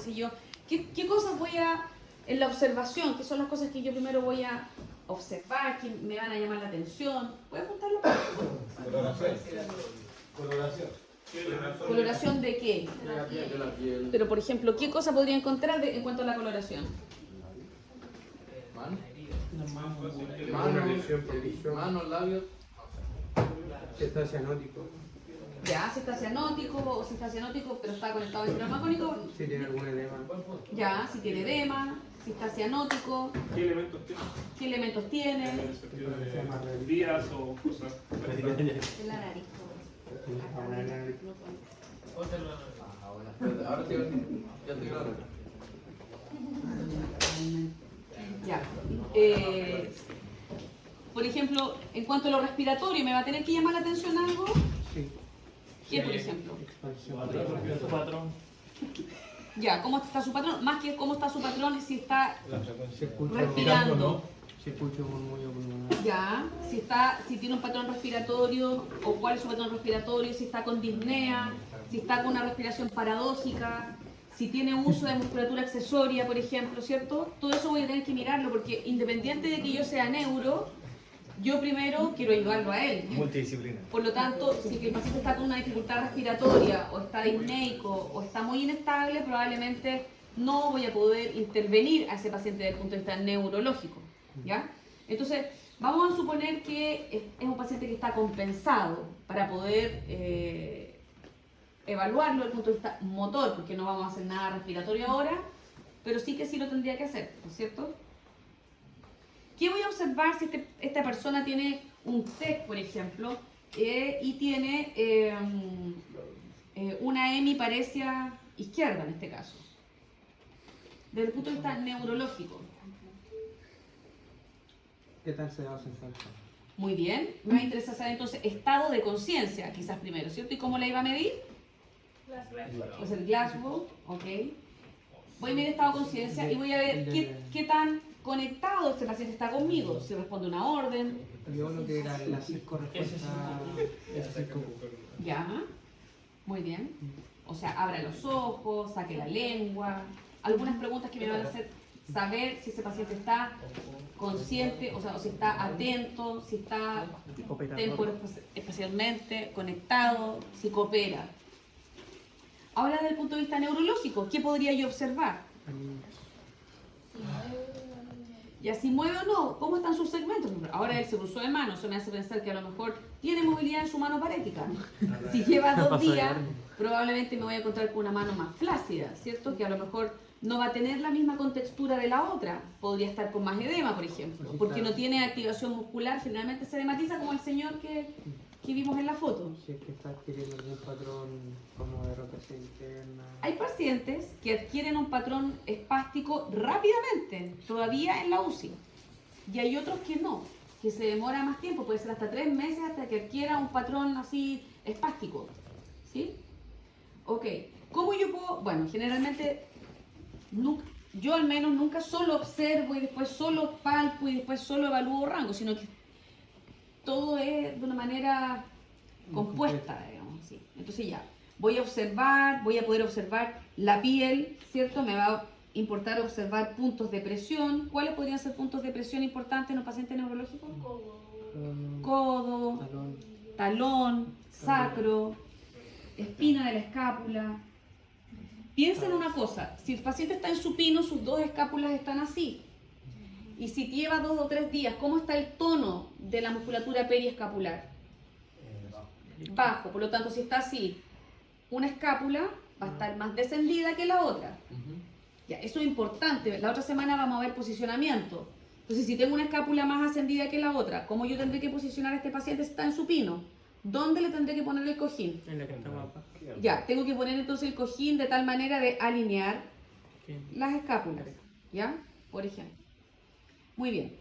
sé yo. ¿Qué cosas voy a, en la observación, qué son las cosas que yo primero voy a observar, que me van a llamar la atención? ¿Puedes apuntarlo? Coloración. ¿Coloración de qué? De la piel. Pero, por ejemplo, ¿qué cosa podría encontrar en cuanto a la coloración? Manos, labios. Si está cianótico, Ya, si está cianótico, o si está cianótico, pero está conectado al sistema magónico. si tiene algún edema. Ya, si tiene edema, si está cianótico, ¿Qué elementos tiene? qué elementos tiene. En el sentido de días o cosas. En la nariz. Ahora sí, ya estoy claro. Ya. Por ejemplo, en cuanto a lo respiratorio, ¿me va a tener que llamar la atención algo? Sí, ¿Qué, por ejemplo? expansión. Su patrón. Ya, ¿cómo está su patrón? Más que cómo está su patrón es si está Se escucha, respirando. se escucha un murmullo pulmonar. Ya, si tiene un patrón respiratorio, o cuál es su patrón respiratorio, si está con disnea, si está con una respiración paradójica, si tiene uso de musculatura accesoria, por ejemplo, ¿cierto? Todo eso voy a tener que mirarlo porque independiente de que yo sea neuro, yo primero quiero ayudarlo a él. Multidisciplina. Por lo tanto, si el paciente está con una dificultad respiratoria o está disneico o está muy inestable, probablemente no voy a poder intervenir a ese paciente desde el punto de vista neurológico. ¿Ya? Entonces, vamos a suponer que es un paciente que está compensado para poder evaluarlo desde el punto de vista motor, porque no vamos a hacer nada respiratorio ahora, pero sí que sí lo tendría que hacer, ¿no es cierto? ¿Qué voy a observar si esta persona tiene un TEC, por ejemplo, y tiene una hemiparesia izquierda en este caso? Desde el punto de vista neurológico. ¿Qué tal se da central? Muy bien, me va a interesar saber entonces estado de conciencia, quizás primero, ¿cierto? ¿Y cómo la iba a medir? Pues el Glasgow, ok. Voy a medir estado de conciencia y voy a ver qué tan conectado este paciente está conmigo, si responde una orden. Yo lo que era la respuesta. Ya, muy bien. O sea, abra los ojos, saque la lengua. Algunas preguntas que me van a hacer saber si ese paciente está consciente, o sea, o si está atento, si está espacialmente conectado, si coopera. Ahora, desde el punto de vista neurológico, ¿qué podría yo observar? Y así mueve o no, ¿cómo están sus segmentos? Ahora él se cruzó de mano, eso me hace pensar que a lo mejor tiene movilidad en su mano parética. Si lleva 2 días, probablemente me voy a encontrar con una mano más flácida, ¿cierto? Que a lo mejor no va a tener la misma contextura de la otra. Podría estar con más edema, por ejemplo, porque no tiene activación muscular, generalmente se edematiza como el señor que vimos en la foto. Si es que está adquiriendo algún patrón como de rotación interna. Hay pacientes que adquieren un patrón espástico rápidamente, todavía en la UCI. Y hay otros que no, que se demora más tiempo, puede ser hasta 3 meses hasta que adquiera un patrón así espástico. ¿Sí? Ok. ¿Cómo yo puedo? Bueno, generalmente, yo al menos nunca solo observo y después solo palpo y después solo evalúo rango, sino que todo es de una manera compuesta, digamos así. Entonces ya, voy a observar, voy a poder observar la piel, ¿cierto? Me va a importar observar puntos de presión. ¿Cuáles podrían ser puntos de presión importantes en un paciente neurológico? Codo, talón, sacro, espina de la escápula. Piensa en una cosa, si el paciente está en supino, sus 2 escápulas están así. Y si lleva 2 o 3 días, ¿cómo está el tono de la musculatura periescapular? Bajo. Por lo tanto, si está así, una escápula va a estar más descendida que la otra. Ya, eso es importante. La otra semana vamos a ver posicionamiento. Entonces, si tengo una escápula más ascendida que la otra, ¿cómo yo tendré que posicionar a este paciente si está en supino? ¿Dónde le tendré que poner el cojín? En la que está guapa. Ya, tengo que poner entonces el cojín de tal manera de alinear las escápulas. ¿Ya? Por ejemplo. Muy bien.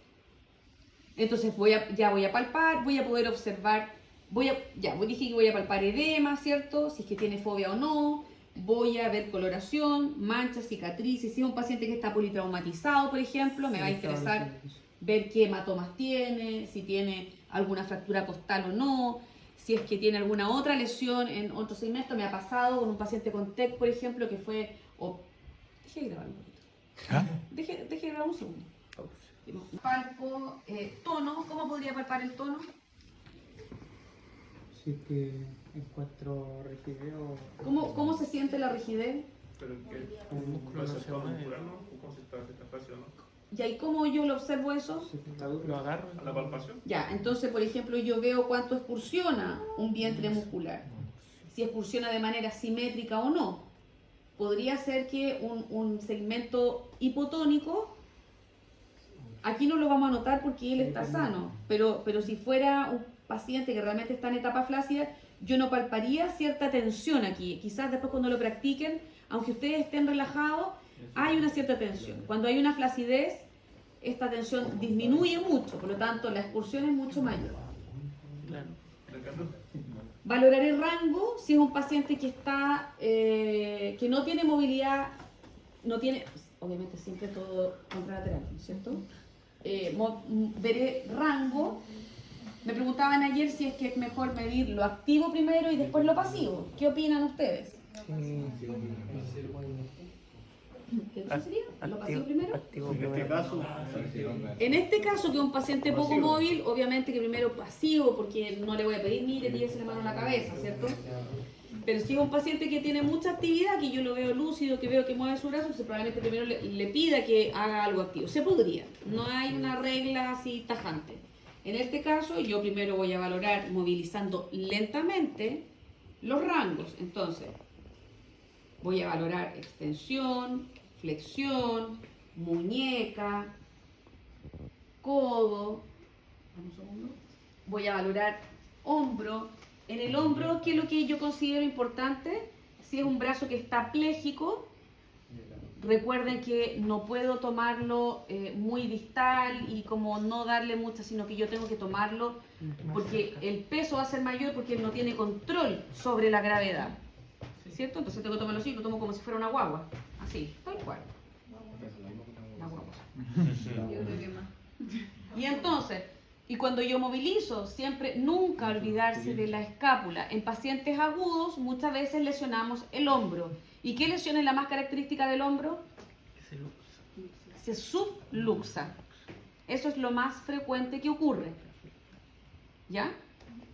Entonces ya voy a palpar, voy a poder observar, dije que voy a palpar edema, ¿cierto? Si es que tiene fobia o no. Voy a ver coloración, manchas, cicatrices. Si es un paciente que está politraumatizado, por ejemplo, me va a interesar ver qué hematomas tiene, si tiene alguna fractura costal o no, si es que tiene alguna otra lesión en otro segmento. Me ha pasado con un paciente con TEC, por ejemplo, que fue Deje de grabar un poquito. ¿Ah? Deje de grabar un segundo. Palpo, tono. ¿Cómo podría palpar el tono? Si es que encuentro rigidez o... ¿Cómo se siente la rigidez? Pero que el músculo puede no ser se todo mueve. muscular, ¿no? ¿O cómo se está fácil o no? ¿Y ahí cómo yo lo observo eso? Si lo agarro. A la palpación. Ya, entonces, por ejemplo, yo veo cuánto excursiona un vientre muscular. Si excursiona de manera simétrica o no. Podría ser que un segmento hipotónico, aquí no lo vamos a notar porque él está sano, pero si fuera un paciente que realmente está en etapa flácida, yo no palparía cierta tensión aquí. Quizás después cuando lo practiquen, aunque ustedes estén relajados, hay una cierta tensión. Cuando hay una flacidez, esta tensión disminuye mucho, por lo tanto la excursión es mucho mayor. Claro. Ricardo. Valorar el rango si es un paciente que está que no tiene movilidad, no tiene, obviamente siempre todo contralateral, ¿no es cierto? Veré rango. Me preguntaban ayer si es que es mejor medir lo activo primero y después lo pasivo. ¿Qué opinan ustedes? ¿Qué sería? ¿Lo pasivo primero? Activo En este primero. caso, En este caso, que es un paciente poco Pasivo. móvil, obviamente que primero pasivo, porque no le voy a pedir, mire, tírese la mano en la cabeza, ¿cierto? Pero si es un paciente que tiene mucha actividad, que yo lo veo lúcido, que veo que mueve su brazo, entonces probablemente primero le pida que haga algo activo. Se podría, no hay una regla así tajante. En este caso, yo primero voy a valorar movilizando lentamente los rangos. Entonces, voy a valorar extensión, flexión, muñeca, codo. Dame un segundo. Voy a valorar hombro. En el hombro, ¿qué es lo que yo considero importante? Si es un brazo que está pléjico, recuerden que no puedo tomarlo muy distal y como no darle mucha, sino que yo tengo que tomarlo porque el peso va a ser mayor porque él no tiene control sobre la gravedad. ¿Cierto? Entonces tengo que tomarlo así, lo tomo como si fuera una guagua. Así, tal cual. Una guagua. Yo creo que más. Y entonces, y cuando yo movilizo, siempre nunca olvidarse de la escápula. En pacientes agudos muchas veces lesionamos el hombro. ¿Y qué lesión es la más característica del hombro? Se subluxa. Eso es lo más frecuente que ocurre. ¿Ya?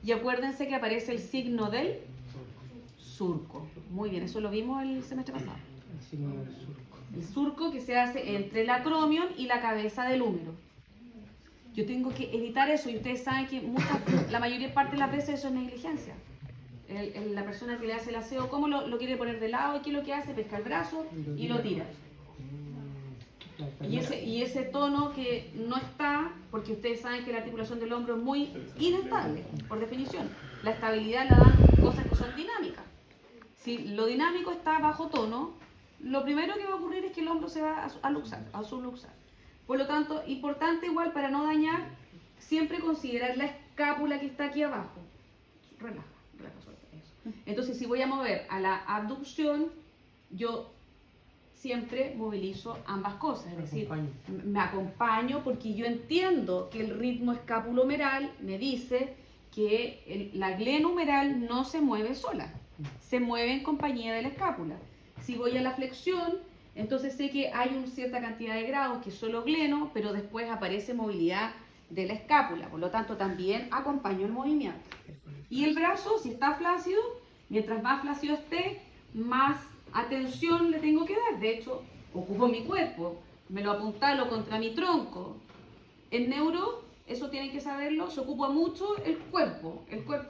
Y acuérdense que aparece el signo del surco. Muy bien, eso lo vimos el semestre pasado. El signo del surco. El surco que se hace entre el acromion y la cabeza del húmero. Yo tengo que evitar eso y ustedes saben que la mayoría parte de las veces eso es negligencia. La persona que le hace el aseo, ¿cómo lo quiere poner de lado? ¿Y qué es lo que hace? Pesca el brazo y lo tira. Y ese tono que no está, porque ustedes saben que la articulación del hombro es muy inestable, por definición. La estabilidad la dan cosas que son dinámicas. Si lo dinámico está bajo tono, lo primero que va a ocurrir es que el hombro se va a luxar, a subluxar. Por lo tanto, importante igual para no dañar, siempre considerar la escápula que está aquí abajo. Relaja, suelta eso. Entonces, si voy a mover a la abducción, yo siempre movilizo ambas cosas, es decir, me acompaño porque yo entiendo que el ritmo escapulohumeral me dice que la glenohumeral no se mueve sola, se mueve en compañía de la escápula. Si voy a la flexión, entonces sé que hay una cierta cantidad de grados que es solo gleno, pero después aparece movilidad de la escápula, por lo tanto también acompaño el movimiento. Y el brazo, si está flácido, mientras más flácido esté, más atención le tengo que dar. De hecho, ocupo mi cuerpo, me lo apuntalo contra mi tronco. En neuro, eso tienen que saberlo, se ocupa mucho el cuerpo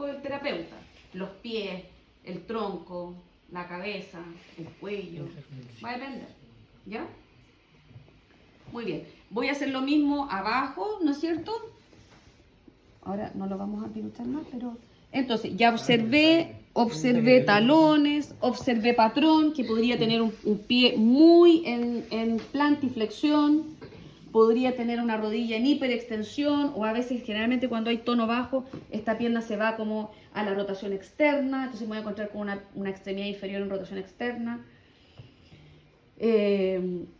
del terapeuta. Los pies, el tronco, la cabeza, el cuello, va a depender, ¿ya? Muy bien, voy a hacer lo mismo abajo, ¿no es cierto? Ahora no lo vamos a piruchar más, pero... Entonces, ya observé talones, observé patrón, que podría tener un pie muy en plantiflexión, podría tener una rodilla en hiperextensión, o a veces, generalmente cuando hay tono bajo, esta pierna se va como a la rotación externa, entonces me voy a encontrar con una extremidad inferior en rotación externa.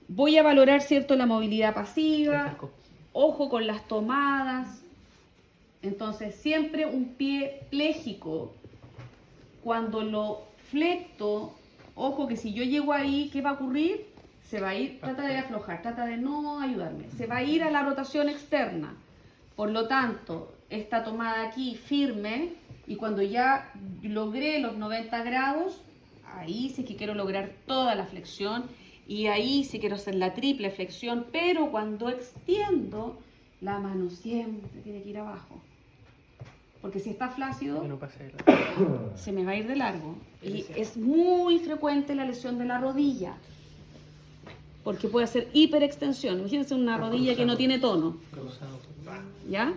Voy a valorar, ¿cierto?, la movilidad pasiva, ojo con las tomadas. Entonces, siempre un pie pléjico, cuando lo flecto, ojo que si yo llego ahí, ¿qué va a ocurrir? se va a ir, trata de aflojar, trata de no ayudarme, se va a ir a la rotación externa. Por lo tanto, esta tomada aquí firme, y cuando ya logré los 90 grados, ahí sí que quiero lograr toda la flexión, y ahí sí quiero hacer la triple flexión, pero cuando extiendo, la mano siempre tiene que ir abajo. Porque si está flácido, Que no pase la... se me va a ir de largo. Y es muy frecuente la lesión de la rodilla, porque puede hacer hiperextensión. Imagínense una rodilla que no tiene tono, Cruzado. ¿ya?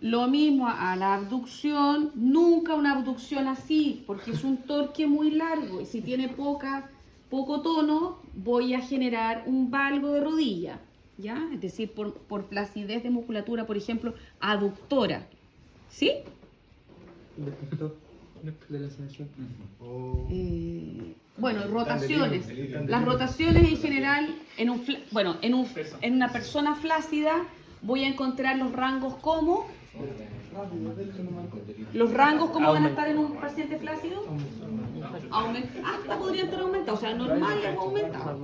Lo mismo a la abducción, nunca una abducción así, porque es un torque muy largo y si tiene poco tono, voy a generar un valgo de rodilla, ¿ya? Es decir, por flacidez de musculatura, por ejemplo, aductora, ¿sí? Despertó de la sensación. Bueno, rotaciones. Las rotaciones en general, en una persona flácida, voy a encontrar los rangos como... ¿Los rangos cómo van a estar en un paciente flácido? Hasta podrían estar aumentados, o sea, normales o aumentados.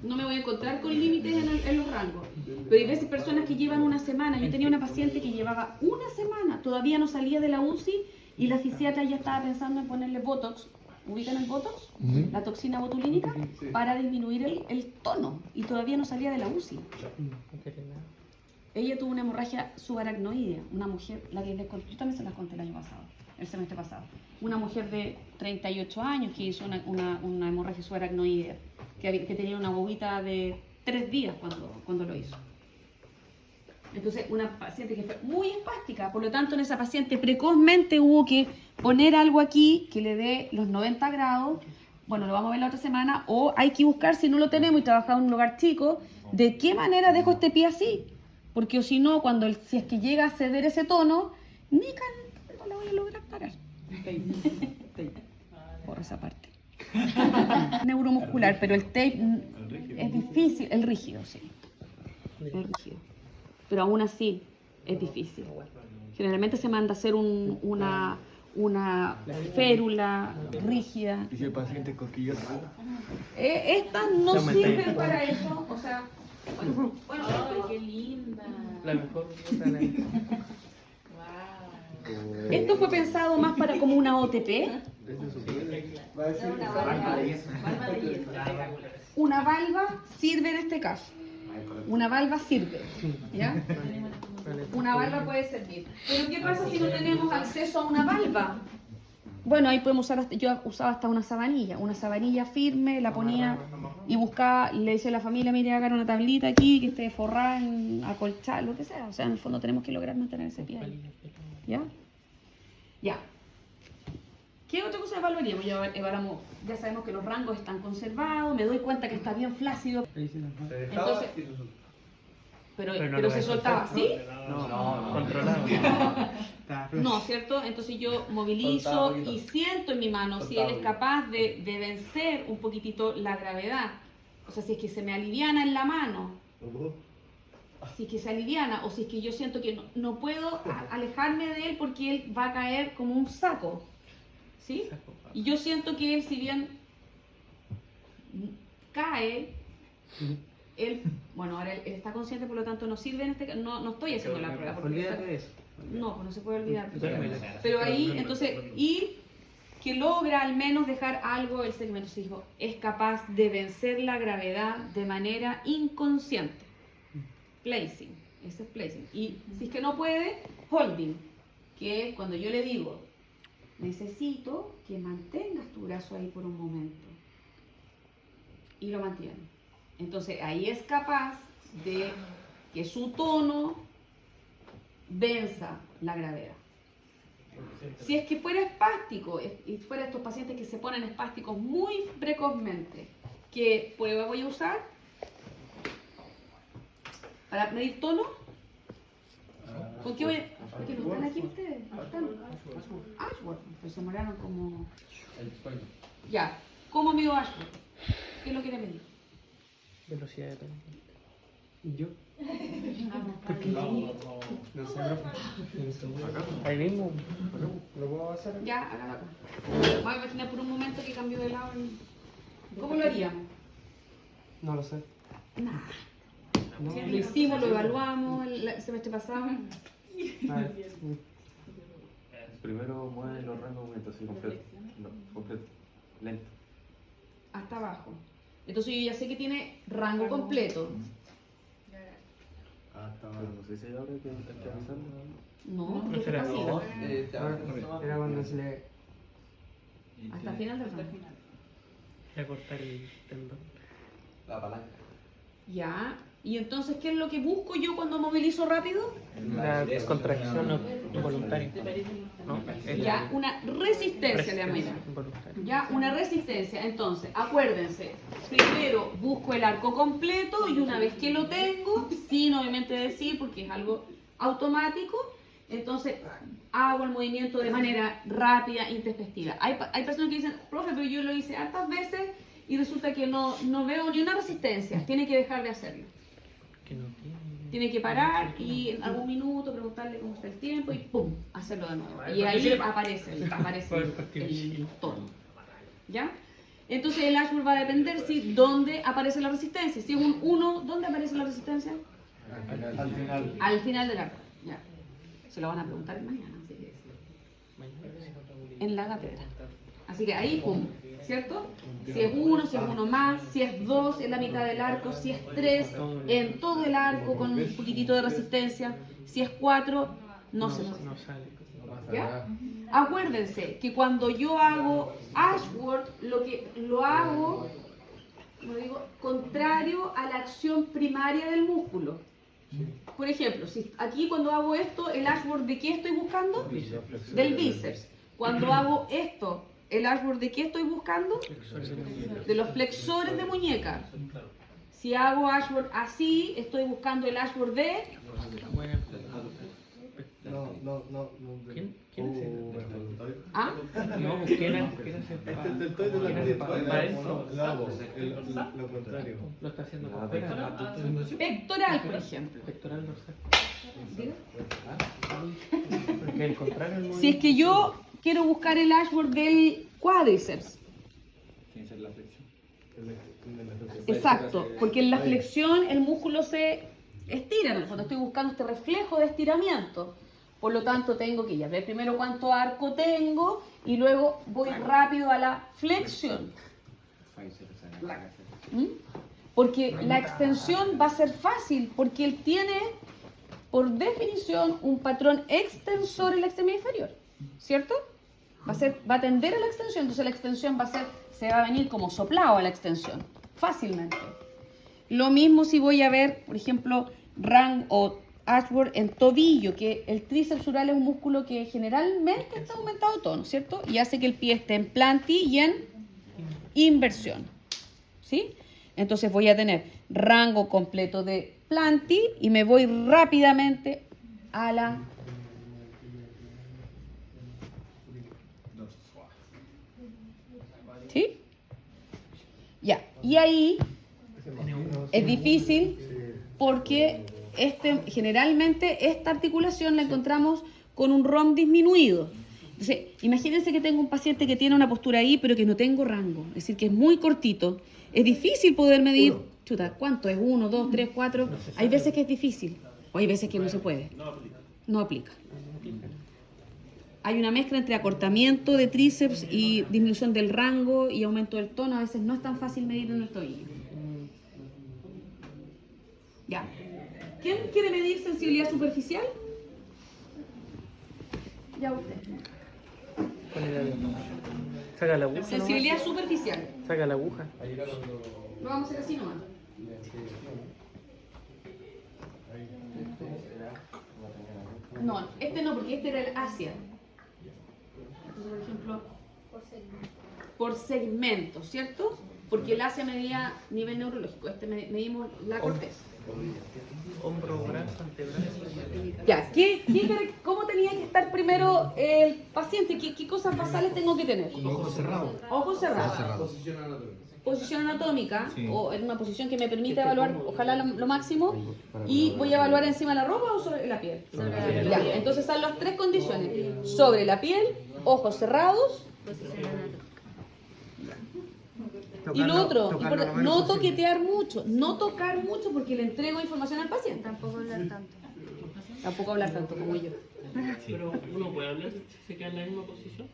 No me voy a encontrar con límites en los rangos. Pero hay veces personas que llevan una semana. Yo tenía una paciente que llevaba una semana, todavía no salía de la UCI y la fisiatra ya estaba pensando en ponerle Botox. ¿Ubican el Botox? La toxina botulínica, para disminuir el tono y todavía no salía de la UCI. Ella tuvo una hemorragia subaracnoidea, una mujer, la que les conté, yo también se las conté el año pasado, el semestre pasado. Una mujer de 38 años que hizo una hemorragia subaracnoidea, que tenía una bobita de 3 días cuando lo hizo. Entonces, una paciente que fue muy espástica, por lo tanto, en esa paciente precozmente hubo que poner algo aquí que le dé los 90 grados. Bueno, lo vamos a ver la otra semana, o hay que buscar, si no lo tenemos y trabajamos en un lugar chico, de qué manera dejo este pie así. Porque o si no, si es que llega a ceder ese tono, no la voy a lograr parar. Por esa parte. Neuromuscular, pero el tape es difícil, el rígido, sí. El rígido. Pero aún así es difícil. Generalmente se manda a hacer una férula rígida. ¿Y si el paciente cosquilloso? Estas no sirven para eso, o sea... Bueno, qué linda. La mejor cosa de esto fue pensado más para como una OTP. Una valva sirve en este caso. Una valva sirve, ¿ya? Una valva puede servir. Pero ¿qué pasa si no tenemos acceso a una valva? Bueno, ahí podemos usar, yo usaba hasta una sabanilla firme, la ponía y buscaba, le decía a la familia, mire, hagan una tablita aquí que esté forrada en acolchar, lo que sea. O sea, en el fondo tenemos que lograr mantener ese pie ahí. ¿Ya? Ya. ¿Qué otra cosa evaluaríamos? Ya sabemos que los rangos están conservados, me doy cuenta que está bien flácido. Entonces, pero se soltaba así. No, controlado. No, ¿cierto? Entonces yo movilizo y siento en mi mano si él es capaz de vencer un poquitito la gravedad. O sea, si es que se me aliviana en la mano, si es que se aliviana, o si es que yo siento que no puedo alejarme de él porque él va a caer como un saco, ¿sí? Y yo siento que él, si bien cae, él, bueno, ahora él está consciente, por lo tanto no sirve en este caso, no estoy haciendo la prueba. Olvídate de eso. No, pues no se puede olvidar. Duérmelo. Pero ahí, entonces, y que logra al menos dejar algo el segmento fijo, es capaz de vencer la gravedad de manera inconsciente. Placing, ese es placing. Y si es que no puede, holding, que es cuando yo le digo, necesito que mantengas tu brazo ahí por un momento. Y lo mantiene. Entonces ahí es capaz de que su tono venza la gravedad. Si es que fuera espástico, y fuera estos pacientes que se ponen espásticos muy precozmente, ¿qué prueba voy a usar? ¿Para medir tono? ¿Con qué voy a...? ¿Por qué no están aquí ustedes? ¿Están? Ashworth, pues se moraron como... Ya, ¿cómo mido Ashworth? ¿Qué lo quiere medir? Velocidad de tono. ¿Y yo? No sé, profe. Ahí mismo. ¿Lo puedo hacer? Ya, hágalo acá. Voy a imaginar por un momento que cambió de lado. ¿Cómo lo haríamos? No lo sé. Nada. No. Lo hicimos, lo evaluamos el semestre pasado. A ver. Primero mueve los rangos así completo. No, completo. Lento. Hasta abajo. Entonces yo ya sé que tiene rango completo. Pero no sé si hay ahora que hay que avisarlo. No, No será. pasiva. Era cuando se le. Hasta el final del rango. Voy a cortar el tendón. La palanca. Ya. Y entonces, ¿qué es lo que busco yo cuando movilizo rápido? La contracción involuntaria. ¿No? Ya, una resistencia, le llaman. Involuntaria. Ya, una resistencia. Entonces, acuérdense, primero busco el arco completo y una vez que lo tengo, sin obviamente decir, porque es algo automático, entonces hago el movimiento de manera rápida, intempestiva. Hay personas que dicen, profe, pero yo lo hice hartas veces y resulta que no veo ni una resistencia. Tiene que dejar de hacerlo. Que no tiene. Tiene que parar y en algún minuto preguntarle cómo está el tiempo y ¡pum! Hacerlo de nuevo. Y ahí aparece el tono. ¿Ya? Entonces el Ashworth va a depender si dónde aparece la resistencia. Si es un 1, ¿dónde aparece la resistencia? Al final. Al final del arco. Ya. Se lo van a preguntar mañana. Así que en la cátedra. Así que ahí, ¡pum! ¿Cierto? Si es 1, si es 1 más, si es 2 en la mitad del arco, si es 3 en todo el arco con un poquitito de resistencia, si es 4, no se nos... No sale. ¿Ya? Acuérdense que cuando yo hago Ashworth, lo hago, como digo, contrario a la acción primaria del músculo. Por ejemplo, si aquí cuando hago esto, el Ashworth ¿de qué estoy buscando? Del bíceps. Cuando hago esto, ¿el Ashworth de qué estoy buscando? De los flexores de muñeca. Si hago Ashworth así, estoy buscando el Ashworth de... No. ¿Quién es ese? ¿Ah? No, ¿quién es ese? Este es del toy de la ¿Quién es ese? Para eso. Lo contrario. Lo está haciendo con fuera. Pectoral, por ejemplo. Pectoral dorsal. ¿Diga? Porque el contrario Si es que yo quiero buscar el Ashworth del cuádriceps. Tiene que ser la flexión. Exacto, porque en la flexión el músculo se estira, en el fondo estoy buscando este reflejo de estiramiento. Por lo tanto tengo que ya ver primero cuánto arco tengo y luego voy rápido a la flexión. ¿Mm? Porque la extensión va a ser fácil, porque él tiene por definición un patrón extensor en la extremidad inferior, ¿cierto? Va a tender a la extensión, entonces la extensión se va a venir como soplado a la extensión, fácilmente. Lo mismo si voy a ver, por ejemplo, rango o Ashworth en tobillo, que el tríceps sural es un músculo que generalmente está aumentado tono, ¿cierto? Y hace que el pie esté en planti y en inversión, ¿sí? Entonces voy a tener rango completo de planti y me voy rápidamente a la ¿sí? Ya, y ahí es difícil porque generalmente esta articulación la encontramos con un ROM disminuido. Entonces, imagínense que tengo un paciente que tiene una postura ahí, pero que no tengo rango, es decir, que es muy cortito. Es difícil poder medir, ¿cuánto es? 1, 2, 3, 4. Hay veces que es difícil, o hay veces que no se puede. No aplica. Hay una mezcla entre acortamiento de tríceps y disminución del rango y aumento del tono. A veces no es tan fácil medir en el tobillo. Ya. ¿Quién quiere medir sensibilidad superficial? Ya usted. Saca la aguja. Sensibilidad superficial. Saca la aguja. Lo vamos a hacer así nomás. No, este no, porque este era el Asia. Entonces, por ejemplo, por segmento, ¿cierto? Porque el Asia medía nivel neurológico. Este medimos la corteza. Hombro, brazo, antebrazo. Ya, ¿cómo tenía que estar primero el paciente? ¿Qué cosas basales tengo que tener? Ojos cerrados. Ojos cerrados. Posición anatómica. Posición anatómica, o en una posición que me permita evaluar, ojalá lo máximo, y voy a evaluar encima de la ropa o sobre la piel. Ya, entonces son las tres condiciones: sobre la piel, ojos cerrados. Y lo otro, tocarlo lo menos no posible. toquetear mucho, no tocar mucho porque le entrego información al paciente. Tampoco hablar tanto. Tampoco hablar tanto como yo. Pero uno puede hablar si se queda en la misma posición.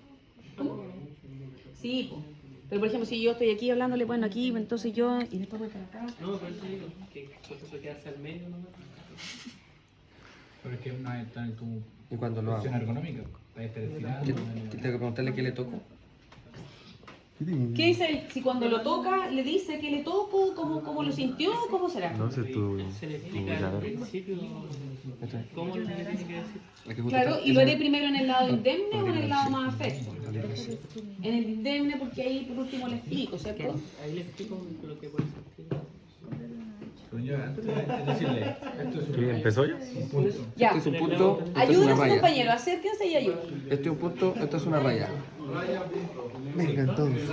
Sí, po. Pero por ejemplo, si yo estoy aquí hablándole, bueno, aquí, entonces yo, y después voy para acá. No, por eso digo que puede quedarse al medio nomás. Pero es que una está en tu ¿Y cuando lo hago? posición ergonómica. Puedes estar estirado. ¿Qué tengo que preguntarle qué le toco? ¿Qué dice él? Si cuando lo toca, le dice que le toco, cómo lo sintió, cómo será? No sé tú. Se le explica al principio cómo le tiene que decir. La que justo Claro, está- y lo haré primero en el lado indemne o en el lado más afecto. En el indemne, porque ahí por último le explico, ¿cierto? Ahí le explico lo que puede sentir. Pero yo antes de decirle, esto es un ¿Empezó ya? punto. Ya, Este es un punto, esto es ayuden una a su raya. compañero, acérquense y ayuden. Este es un punto, esto es una raya. Venga, entonces.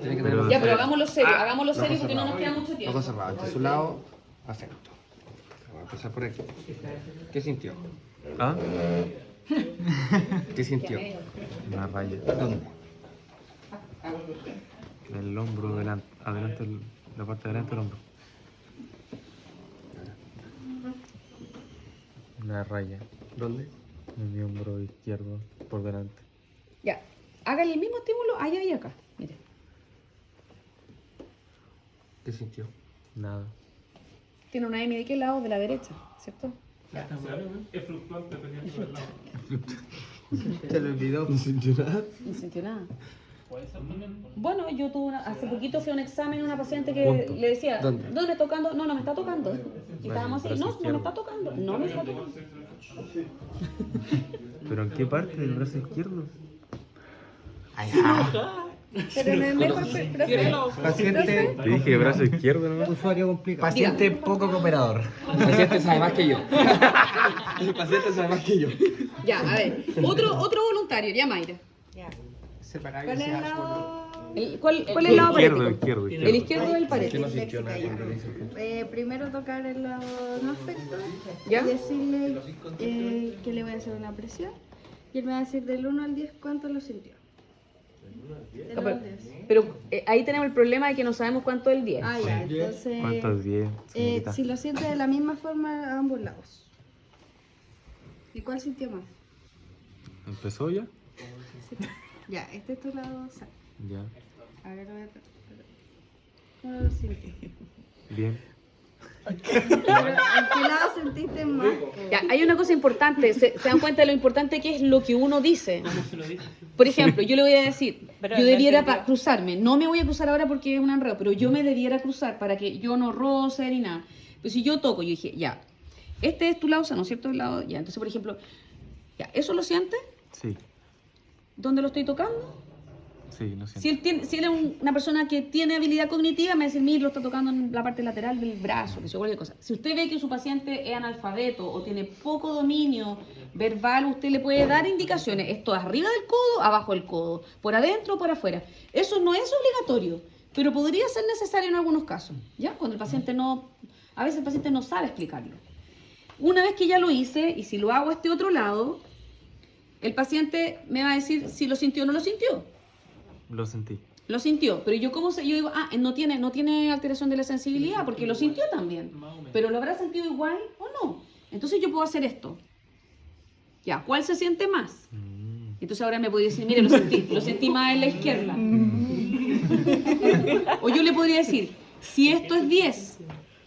Tiene que tener Ya, pero hagámoslo serio porque no nos queda mucho Ojo tiempo. cerrado. Este es su lado, afecto. Voy a empezar por aquí. ¿Qué sintió? ¿Ah? ¿Qué sintió? Una raya. ¿Dónde? El hombro delante, adelante, la parte de adelante del hombro. Una raya ¿Dónde? en mi hombro izquierdo por delante. Ya, hágale el mismo estímulo allá y acá. Mire. ¿Qué sintió? Nada. Tiene una M de qué lado, de la derecha, ¿cierto? Es fluctuante dependiendo del lado. Se le olvidó. No sintió nada. Bueno, yo tuve hace poquito fui a un examen a una paciente que Punto. le decía, ¿Dónde? ¿dónde tocando? No, no me está tocando. Y estábamos así, brazo no, no me izquierdo. está tocando, no me está tocando. ¿Pero en qué parte del brazo izquierdo? Pero no es mejor, profe. Paciente, Te dije brazo izquierdo nomás. usuario complicado. Paciente poco cooperador. El paciente sabe más que yo. El paciente sabe más que yo. Ya, a ver, otro voluntario, ya Mayra. Ya. Separar ¿Cuál es el lado? ¿Cuál es el lado Izquierdo, parético? izquierdo, El izquierdo. izquierdo del ¿Qué parético. no sintió nada cuando le hice el punto? Primero tocar el lado no afecto ¿Ya? y decirle que le voy a hacer una presión. Y él me va a decir del 1 al 10 cuánto lo sintió. Del 1 al 10. Pero ahí tenemos el problema de que no sabemos cuánto es el 10. Ah, ya, entonces. ¿Cuánto es 10? Si lo siente de la misma forma a ambos lados. ¿Y cuál sintió más? ¿Empezó ya? Ya, este es tu lado sano. Ya. A ver, ¿cómo lo sintió? Bien. Pero, ¿en qué lado sentiste más? Ya, hay una cosa importante, se dan cuenta de lo importante que es lo que uno dice. ¿Cómo se lo dice? Por ejemplo, yo le voy a decir, yo debiera cruzarme, no me voy a cruzar ahora porque es un enredo, pero yo me debiera cruzar para que yo no roce ni nada. Pero si yo toco, yo dije, ya, este es tu lado sano, ¿cierto? El lado, ya, entonces por ejemplo, ya, ¿eso lo siente? Sí, ¿Dónde lo estoy tocando? sí, lo siento. Si él es una persona que tiene habilidad cognitiva, me va a decir, mire, lo está tocando en la parte lateral del brazo, que sea cualquier cosa. Si usted ve que su paciente es analfabeto o tiene poco dominio verbal, usted le puede dar indicaciones. Esto es arriba del codo, abajo del codo, por adentro o por afuera. Eso no es obligatorio, pero podría ser necesario en algunos casos, ¿ya? Cuando el paciente no, a veces el paciente no sabe explicarlo. Una vez que ya lo hice, y si lo hago a este otro lado, el paciente me va a decir si lo sintió o no lo sintió. Lo sentí. Lo sintió, pero yo cómo sé, yo digo, no tiene alteración de la sensibilidad porque lo sintió también, pero lo habrá sentido igual o no. Entonces yo puedo hacer esto. Ya, ¿cuál se siente más? Entonces ahora me podría decir, mire, lo sentí más en la izquierda. O yo le podría decir, si esto es 10,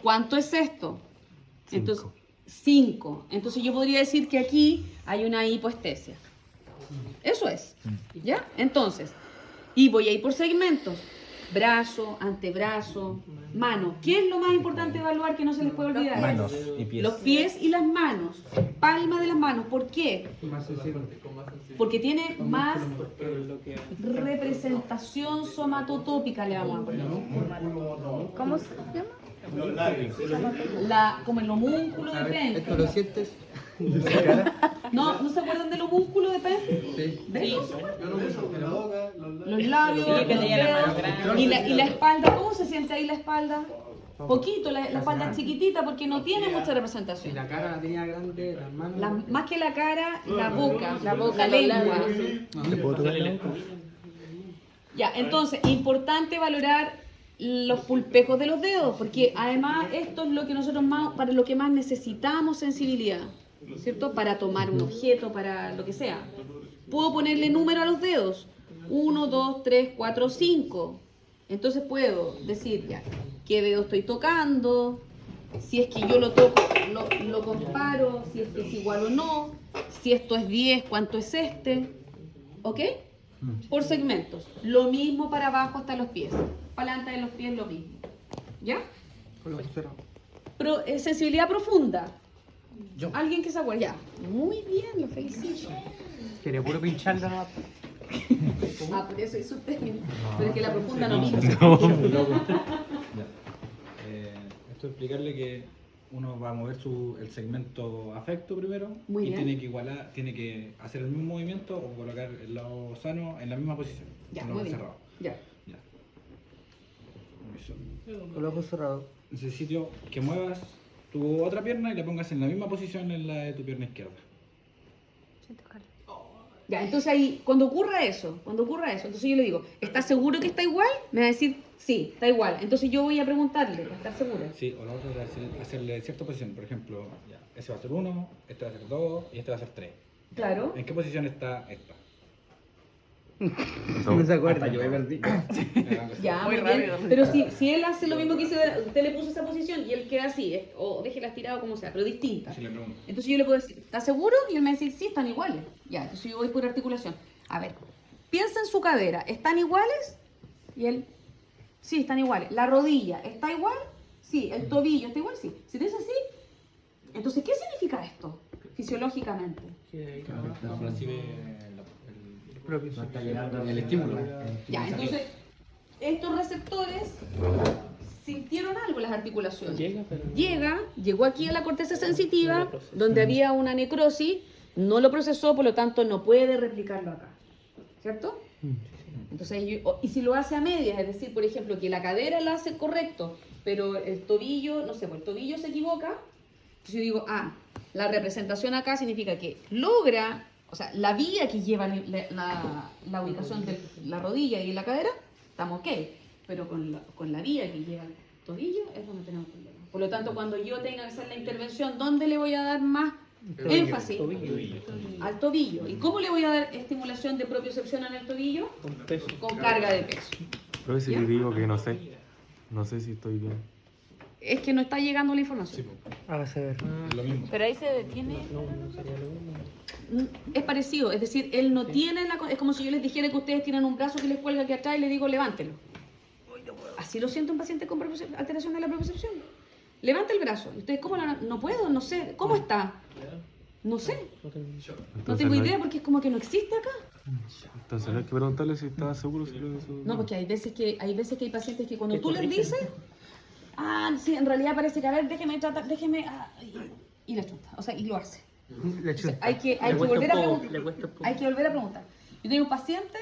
¿cuánto es esto? Entonces, 5. Entonces yo podría decir que aquí hay una hipoestesia. Eso es. ¿Ya? Entonces, y voy a ir por segmentos. Brazo, antebrazo, mano. ¿Qué es lo más importante evaluar que no se les puede olvidar? Manos y pies. Los pies y las manos. Palma de las manos. ¿Por qué? Porque tiene más representación somatotópica, le vamos a poner. ¿Cómo se llama? Como el homúnculo de Penfield. ¿Esto lo sientes? ¿No se acuerdan del homúnculo de Penfield? Sí. ¿De eso? La boca, Los labios, los dedos, y la espalda. ¿Cómo se siente ahí la espalda? Poquito, la espalda chiquitita porque no tiene mucha Y representación. la cara la tenía grande, las manos. Más que la cara, la boca, la lengua. ¿Te puedo tocar la boca? Ya, entonces, importante valorar los pulpejos de los dedos, porque además esto es lo que nosotros más, para lo que más necesitamos sensibilidad, ¿cierto? Para tomar un objeto, para lo que sea. Puedo ponerle número a los dedos, 1, 2, 3, 4, 5. Entonces puedo decir ya, qué dedo estoy tocando, si es que yo lo toco, lo comparo, si es que es igual o no, si esto es 10, cuánto es este, ¿ok? Por segmentos. Lo mismo para abajo hasta los pies. Palanta de los pies lo mismo. ¿Ya? Sensibilidad profunda. ¿Alguien que se acuerde? Ya. Muy bien, lo felicito. Quería puro pincharla. ¿No? Ah, por eso hizo usted. Pero es que la profunda no pincha. Esto es explicarle que uno va a mover el segmento afecto primero Muy y bien. tiene que hacer el mismo movimiento o colocar el lado sano en la misma posición. Ya, con muy los bien. cerrados. Ya. Ya. Eso. Con los ojos cerrados. Necesito que muevas tu otra pierna y la pongas en la misma posición en la de tu pierna izquierda. Ya, entonces ahí, cuando ocurra eso, entonces yo le digo, ¿estás seguro que está igual? Me va a decir, sí, está igual. Entonces yo voy a preguntarle, ¿para estar segura? Sí, o la otra es hacerle cierta posición. Por ejemplo, ya, ese va a ser 1, este va a ser 2 y este va a ser 3. Claro. ¿En qué posición está esta? No se acuerda. Hasta yo me perdí. Ya, muy bien. Pero si él hace lo mismo que hizo, usted le puso esa posición y él queda así, o déjela estirado como sea, pero distinta. Si le pregunto. Entonces yo le puedo decir, ¿estás seguro? Y él me dice, sí, están iguales. Ya, entonces yo voy por articulación. A ver, piensa en su cadera, ¿están iguales? Y él, sí, están iguales. ¿La rodilla está igual? Sí. ¿El tobillo está igual? Sí. Si te dice así, entonces, ¿qué significa esto fisiológicamente? No recibe El estímulo. Ya, entonces, estos receptores sintieron algo en las articulaciones. Llegó aquí a la corteza sensitiva, donde había una necrosis, no lo procesó, por lo tanto no puede replicarlo acá. ¿Cierto? Entonces, y si lo hace a medias, es decir, por ejemplo, que la cadera la hace correcto, pero el tobillo, no sé, pues el tobillo se equivoca, entonces yo digo, la representación acá significa que logra, o sea, la vía que lleva la ubicación de la rodilla y la cadera, estamos ok, pero con la vía que lleva el tobillo es donde tenemos problemas. Por lo tanto, cuando yo tenga que hacer la intervención, ¿dónde le voy a dar más énfasis? Al tobillo. ¿Y cómo le voy a dar estimulación de propiocepción en el tobillo? Con peso. Con carga de peso. Pero si ¿Ya? digo que no sé si estoy bien. Es que no está llegando la información. A ver. lo mismo. Pero ahí se detiene. No sería lo mismo. Es parecido, es decir, él no tiene es como si yo les dijera que ustedes tienen un brazo que les cuelga aquí atrás y les digo levántelo. Así lo siente un paciente con alteración de la propiocepción. Levanta el brazo. Y ustedes, ¿cómo no puedo? No sé. ¿Cómo está? No sé. No tengo idea porque es como que no existe acá. Entonces no hay que preguntarle si está seguro si lo hizo. No, porque hay veces que hay pacientes que cuando tú les dices, sí, en realidad parece que a ver, déjeme tratar, y le chuta, o sea, y lo hace. Entonces, hay que volver a preguntar. Hay que volver a preguntar. Yo tengo un paciente